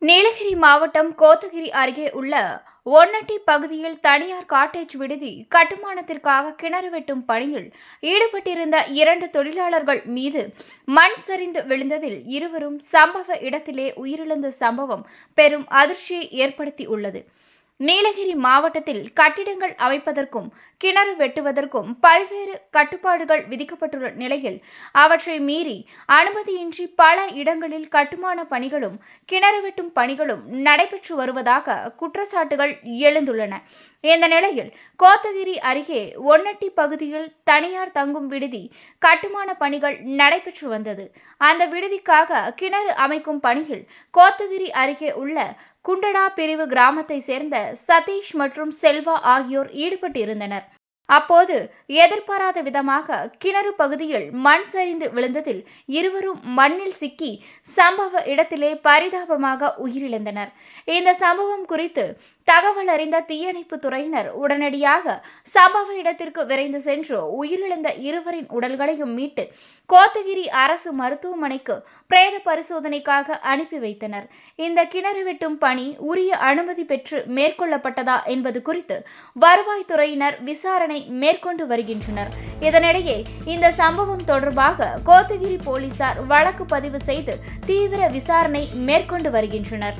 நீலகிரி மாவட்டம் கோத்தகிரி அருகே உள்ள ஒன்னட்டி பகுதியில் தனியார் காட்டேஜ் விடுதி கட்டுமானத்திற்காக கிணறு வெட்டும் பணியில் ஈடுபட்டிருந்த 2 தொழிலாளர்கள் மீது மண் சரிந்து விழுந்ததில் இருவரும் சம்பவ இடத்திலே உயிரிழந்த சம்பவம் பெரும் அதிர்ச்சியை ஏற்படுத்தியுள்ளது. நீலகிரி மாவட்டத்தில் கட்டிடங்கள் அமைப்பதற்கும் கிணறு வெட்டுவதற்கும் பல்வேறு கட்டுப்பாடுகள் விதிக்கப்பட்டுள்ள நிலையில் அவற்றை மீறி அனுமதியின்றி பல இடங்களில் கட்டுமான பணிகளும் கிணறு வெட்டும் பணிகளும் நடைபெற்று வருவதாக குற்றச்சாட்டுகள் எழுந்துள்ளன. இந்த நிலையில் கோத்தகிரி அருகே ஒன்னட்டி பகுதியில் தனியார் தங்கும் விடுதி கட்டுமான பணிகள் நடைபெற்று வந்தது. அந்த விடுதிக்காக கிணறு அமைக்கும் பணியில் கோத்தகிரி அருகே உள்ள குண்டடா பிரிவு கிராமத்தை சேர்ந்த சதீஷ் மற்றும் செல்வா ஆகியோர் ஈடுபட்டிருந்தனர். அப்போது எதிர்பாராத விதமாக கிணறு பகுதியில் மண் சரிந்து விழுந்ததில் இருவரும் மண்ணில் சிக்கி சம்பவ இடத்திலே பரிதாபமாக உயிரிழந்தனர். இந்த சம்பவம் குறித்து தகவல் அறிந்த தீயணைப்பு துறையினர் உடனடியாக சம்பவ இடத்திற்கு விரைந்து சென்று உயிரிழந்த இருவரின் உடல்களையும் மீட்டு கோத்தகிரி அரசு மருத்துவமனைக்கு பிரேத பரிசோதனைக்காக அனுப்பி வைத்தனர். இந்த கிணறு வெட்டும் பணி உரிய அனுமதி பெற்று மேற்கொள்ளப்பட்டதா என்பது குறித்து வருவாய்த்துறையினர் விசாரணை மேற்கொண்டு வருகின்றனர். இதனிடையே இந்த சம்பவம் தொடர்பாக கோத்தகிரி போலீசார் வழக்கு பதிவு செய்து தீவிர விசாரணை மேற்கொண்டு வருகின்றனர்.